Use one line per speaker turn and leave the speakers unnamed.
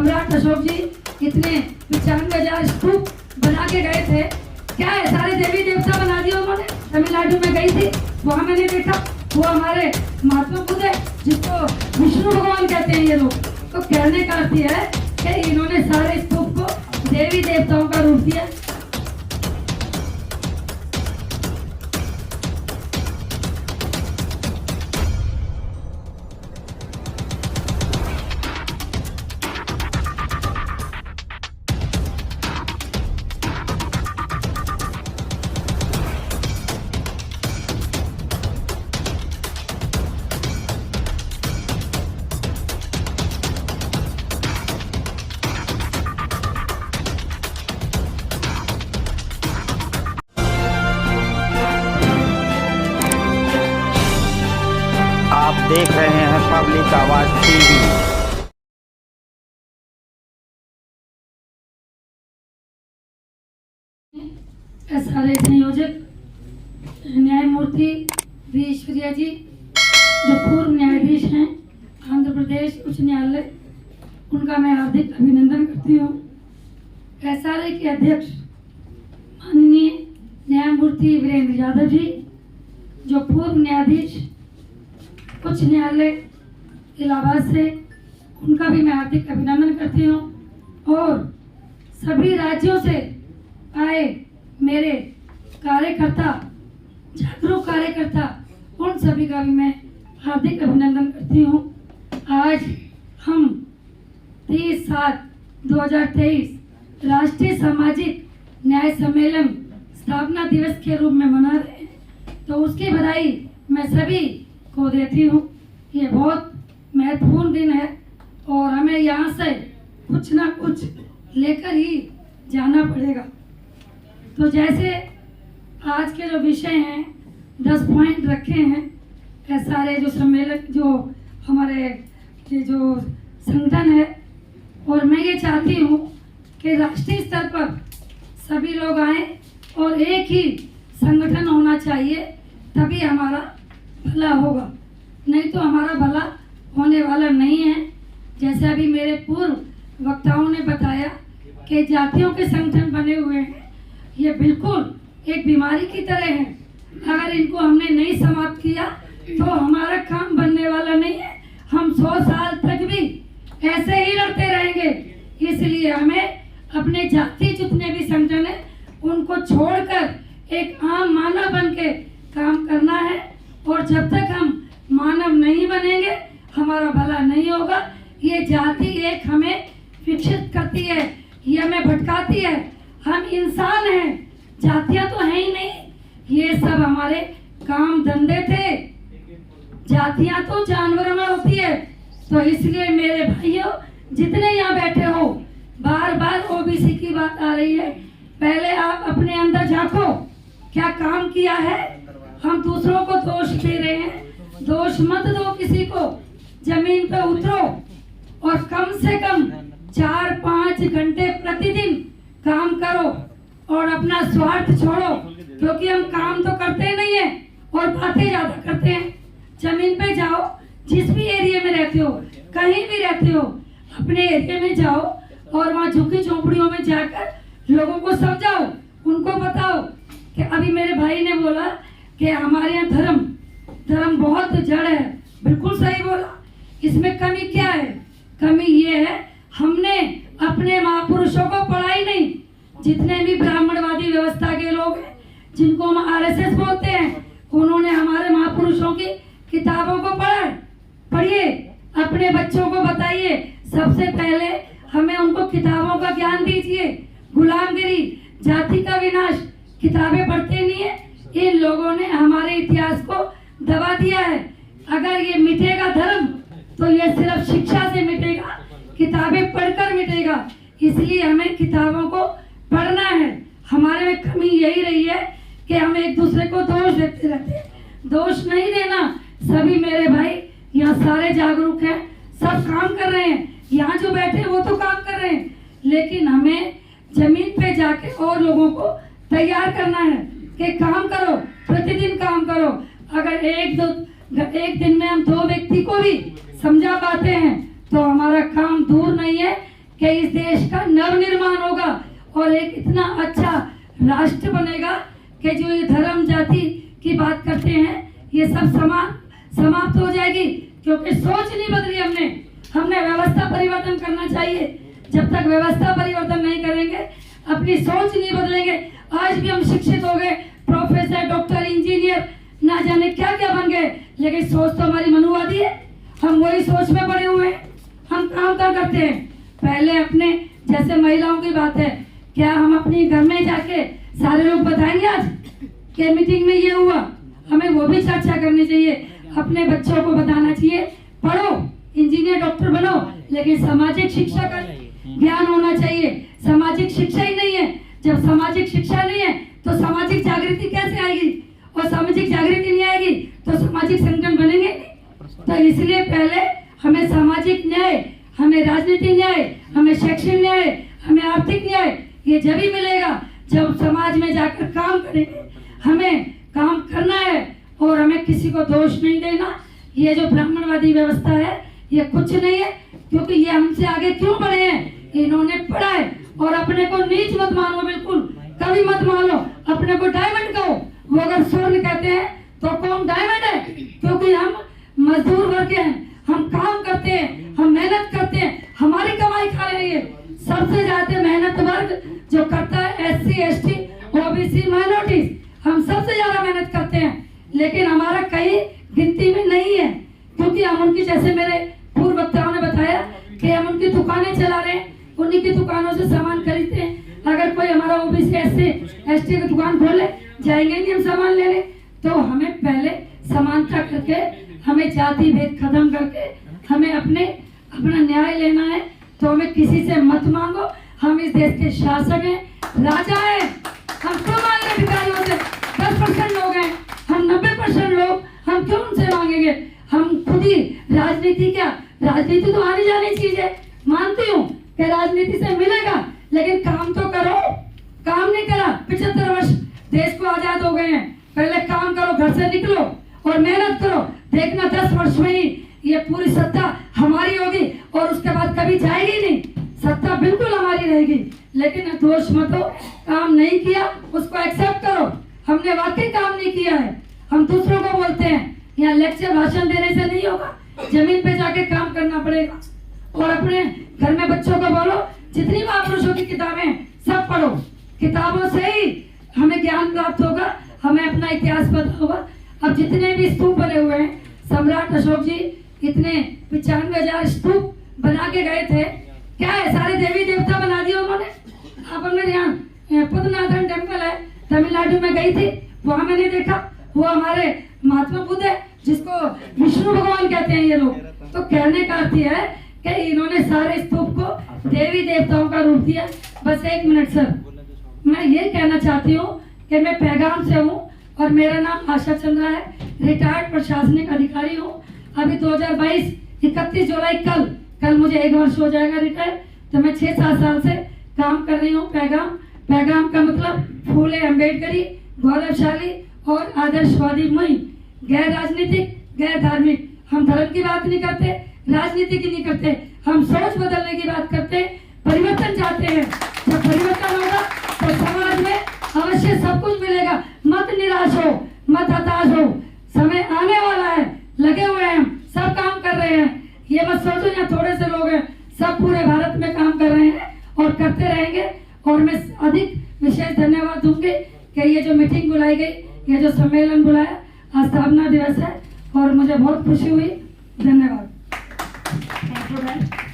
सम्राट अशोक जी इतने 95,000 स्तूप बना के गए थे। क्या है, सारे देवी देवता बना दिए उन्होंने। तमिलनाडु में गई थी, वहां मैंने देखा वो हमारे महात्मा बुद्ध है जिसको विष्णु भगवान कहते हैं ये लोग। तो कहने का अर्थ है कि इन्होंने सारे स्तूप को देवी देवताओं का रूप दिया।
आप देख रहे हैं पब्लिक आवाज टीवी।
सारे संयोजक न्यायमूर्ति वी ईश्वरिया जी जो पूर्व न्यायाधीश हैं आंध्र प्रदेश उच्च न्यायालय, उनका मैं हार्दिक अभिनंदन करती हूँ। एसआरए के अध्यक्ष माननीय न्यायमूर्ति वीरेंद्र यादव जी जो पूर्व न्यायाधीश उच्च न्यायालय इलाहाबाद से, उनका भी मैं हार्दिक अभिनंदन करती हूँ। और सभी राज्यों से आए मेरे कार्यकर्ता, जागरूक कार्यकर्ता, उन सभी का भी मैं हार्दिक अभिनंदन करती हूँ। आज हम 30/7/2023 राष्ट्रीय सामाजिक न्याय सम्मेलन स्थापना दिवस के रूप में मना रहे हैं, तो उसकी बधाई मैं सभी को देती हूँ। ये बहुत महत्वपूर्ण दिन है और हमें यहाँ से कुछ ना कुछ लेकर ही जाना पड़ेगा। तो जैसे आज के जो विषय हैं 10 पॉइंट रखे हैं सारे जो सम्मेलन जो हमारे ये जो संगठन है, और मैं ये चाहती हूँ कि राष्ट्रीय स्तर पर सभी लोग आए और एक ही संगठन होना चाहिए, तभी हमारा भला होगा, नहीं तो हमारा भला होने वाला नहीं है। जैसे अभी मेरे पूर्व वक्ताओं ने बताया कि जातियों के संगठन बने हुए हैं, ये बिल्कुल एक बीमारी की तरह है। अगर इनको हमने नहीं समाप्त किया तो हमारा काम बनने वाला नहीं है। हम 100 साल तक भी ऐसे ही लड़ते रहेंगे। इसलिए हमें अपने जाति जितने भी संगठन है उनको छोड़कर एक आम मानव बन के काम करना है। और जब तक हम मानव नहीं बनेंगे हमारा भला नहीं होगा। ये जाति एक हमें विकसित करती है, ये हमें भटकाती है। हम इंसान हैं, जातियां तो है ही नहीं। ये सब हमारे काम धंधे थे, जातियां तो जानवरों में होती है। तो इसलिए मेरे भाइयों जितने यहाँ बैठे हो, बार बार ओबीसी की बात आ रही है, पहले आप अपने अंदर झांको, क्या काम किया है। हम दूसरों को दोष दे रहे हैं, दोष मत दो किसी को। जमीन पे उतरो और कम से कम 4-5 घंटे प्रतिदिन काम करो और अपना स्वार्थ छोड़ो, क्योंकि हम काम तो करते नहीं है और बातें ज्यादा करते हैं। जमीन पे जाओ, जिस भी एरिया में रहते हो, कहीं भी रहते हो, अपने एरिया में जाओ और वहाँ झुग्गी झोंपड़ियों में जाकर लोगों को समझाओ, उनको बताओ कि अभी मेरे भाई ने बोला कि हमारे यहाँ धर्म बहुत जड़ है। बिल्कुल सही बोला। इसमें कमी क्या है? कमी ये है हमने अपने महापुरुषों को पढ़ा ही नहीं। जितने भी ब्राह्मणवादी व्यवस्था के लोग हैं, जिनको हम आरएसएस बोलते हैं, उन्होंने हमारे महापुरुषों की किताबों को पढ़िए, अपने बच्चों को बताइए। सबसे पहले हमें उनको किताबों का ज्ञान दीजिए। गुलामगिरी, जाति का विनाश, किताबें पढ़ते नहीं है। इन लोगों ने हमारे इतिहास को दबा दिया है। अगर ये मिटेगा धर्म तो ये सिर्फ शिक्षा से मिटेगा, किताबें पढ़कर मिटेगा। इसलिए हमें किताबों को पढ़ना है। हमारे में कमी यही रही है कि हम एक दूसरे को दोष देते रहते हैं। दोष नहीं देना। सभी मेरे भाई यहाँ सारे जागरूक हैं, सब काम कर रहे हैं। यहाँ जो बैठे हैं वो तो काम कर रहे हैं, लेकिन हमें जमीन पे जाके और लोगों को तैयार करना है कि काम करो, प्रतिदिन काम करो। अगर एक दिन में हम 2 व्यक्ति को भी समझा पाते हैं तो हमारा काम दूर नहीं है कि इस देश का नवनिर्माण होगा और एक इतना अच्छा राष्ट्र बनेगा कि जो ये धर्म जाति की बात करते हैं ये सब समाप्त हो जाएगी, क्योंकि सोच नहीं बदली। हमने व्यवस्था परिवर्तन करना चाहिए। जब तक व्यवस्था परिवर्तन नहीं करेंगे, अपनी सोच नहीं बदलेंगे। आज भी हम शिक्षित हो गए, प्रोफेसर, डॉक्टर, इंजीनियर, ना जाने क्या क्या बन गए, लेकिन सोच तो हमारी मनुवादी है। हम वही सोच में पड़े हुए हैं। हम काम करते हैं। पहले अपने जैसे महिलाओं की बात है, क्या हम अपनी घर में जाके सारे लोग बताएंगे आज कि मीटिंग में ये हुआ? हमें वो भी चर्चा करनी चाहिए। अपने बच्चों को बताना चाहिए, पढ़ो, इंजीनियर, डॉक्टर बनो, लेकिन सामाजिक शिक्षा का ज्ञान होना चाहिए। सामाजिक शिक्षा ही नहीं है। जब सामाजिक शिक्षा नहीं है तो सामाजिक जागृति कैसे आएगी? और सामाजिक जागृति नहीं आएगी तो सामाजिक संगठन बनेंगे नहीं। तो इसलिए पहले हमें सामाजिक न्याय, हमें राजनीतिक न्याय, हमें शैक्षणिक न्याय, हमें आर्थिक न्याय, ये जब ही मिलेगा जब समाज में जाकर काम करेंगे। हमें काम करना है और हमें किसी को दोष नहीं देना। ये जो ब्राह्मणवादी व्यवस्था है ये कुछ नहीं है, क्योंकि ये हमसे आगे क्यों बढ़े हैं? इन्होंने पढ़ा है। और अपने को नीच मत मानो, बिल्कुल कभी मत मानो। अपने को डायमंड कहो। वो अगर स्वर्ण कहते हैं तो कौन डायमंड है? क्योंकि हम मजदूर वर्ग हैं, हम काम करते हैं, हम मेहनत करते हैं, हमारी कमाई खा रही है। सबसे ज्यादा मेहनत वर्ग जो करता है SC ST OBC माइनॉरिटीज, हम सबसे ज्यादा मेहनत करते हैं, लेकिन हमारा कहीं गिनती में नहीं है। क्योंकि हम उनकी, जैसे मेरे पूर्व वक्ताओं ने बताया कि हम उनकी दुकानें चला रहे हैं, उन्हीं की दुकानों से सामान खरीदते हैं। अगर कोई हमारा OBC SC ST की दुकान खोले, जाएंगे नहीं हम सामान लेने। तो हमें पहले समानता करके, हमें जाति भेद खत्म करके, हमें अपना न्याय लेना है। तो हमें किसी से मत मांगो। हम इस देश के शासक हैं, राजा हैं। हम क्यों मांगे भिखारियों से? 10% लोग हैं, हम 90% लोग, हम क्यों उनसे मांगेंगे? हम खुद ही राजनीति, क्या राजनीति तो आनी जानी चीज है, मानती हूँ कि राजनीति से मिलेगा, लेकिन काम तो करो। काम नहीं करा, 75 वर्ष देश को आजाद हो गए हैं। पहले काम करो, घर से निकलो और मेहनत करो। देखना 10 वर्ष में ही ये पूरी सत्ता हमारी होगी और उसके बाद कभी जाएगी नहीं। सत्ता बिल्कुल हमारी रहेगी। लेकिन दोष मत हो, काम नहीं किया उसको एक्सेप्ट करो। हमने वाकई काम नहीं किया है। हम दूसरों को बोलते हैं, यहाँ लेक्चर भाषण देने से नहीं होगा, जमीन पे जाके काम करना पड़ेगा। और अपने घर में बच्चों को बोलो, जितनी महापुरुषों की किताबें सब पढ़ो। किताबों से ही हमें ज्ञान प्राप्त होगा, हमें अपना इतिहास पता होगा। अब जितने भी स्तूप बने हुए हैं, सम्राट अशोक जी इतने 95,000 स्तूप बना के गए थे। क्या है? सारे देवी देवता बना दिए उन्होंने। अब मेरे यहाँ पद्मनाभन टेम्पल है, तमिलनाडु में गई थी, वहां मैंने देखा वो हमारे महात्मा बुद्ध है, जिसको विष्णु भगवान कहते हैं ये लोग। तो कहने का अर्थ है कि इन्होंने सारे स्तूप को देवी देवताओं का रूप दिया। बस 1 मिनट सर, मैं ये कहना चाहती हूँ कि मैं पैगाम से हूँ और मेरा नाम आशा चंद्रा है, रिटायर्ड प्रशासनिक अधिकारी हूँ। अभी 2022 31 जुलाई कल मुझे 1 वर्ष हो जाएगा रिटायर। तो मैं 6-7 साल से काम कर रही हूँ। पैगाम का मतलब फूले अम्बेडकरी, गौरवशाली और आदर्शवादी मुहिम, गैर राजनीतिक, गैर धार्मिक। हम धर्म की बात नहीं करते, राजनीति की नहीं करते, हम सोच बदलने की बात करते, परिवर्तन चाहते हैं। जब परिवर्तन होगा तो समाज में अवश्य सब कुछ मिलेगा। मत निराश हो, मत हताश हो, समय आने वाला है। लगे हुए हैं, सब काम कर रहे हैं। ये मत सोचो यहाँ थोड़े से लोग हैं, सब पूरे भारत में काम कर रहे हैं और करते रहेंगे। और मैं अधिक विशेष धन्यवाद दूंगी कि ये जो मीटिंग बुलाई गई, ये जो सम्मेलन बुलाया, आज स्थापना दिवस है और मुझे बहुत खुशी हुई। धन्यवाद।
Thank you ma'am.